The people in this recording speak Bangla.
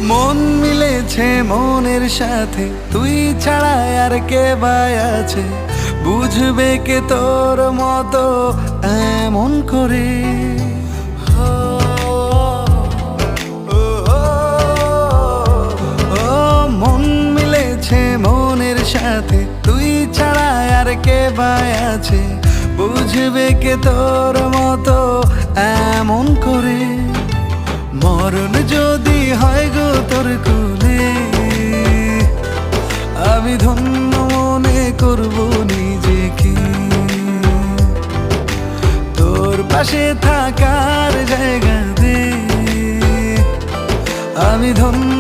মন মিলেছে মনের সাথে, তুই ছাড়া আর কে বাই আছে? বুঝবে কে তোর মতো এমন করে? ও, ও, ও, মন মিলেছে মনের সাথে, তুই ছাড়া আর কে বাই আছে? বুঝবে কে তোর মতো এমন করে? মরণ যদি হয় গো তোর কোলে, আমি ধন্য মনে করব নিজেকে। তোর পাশে থাকার জায়গা দে, আমি ধন্য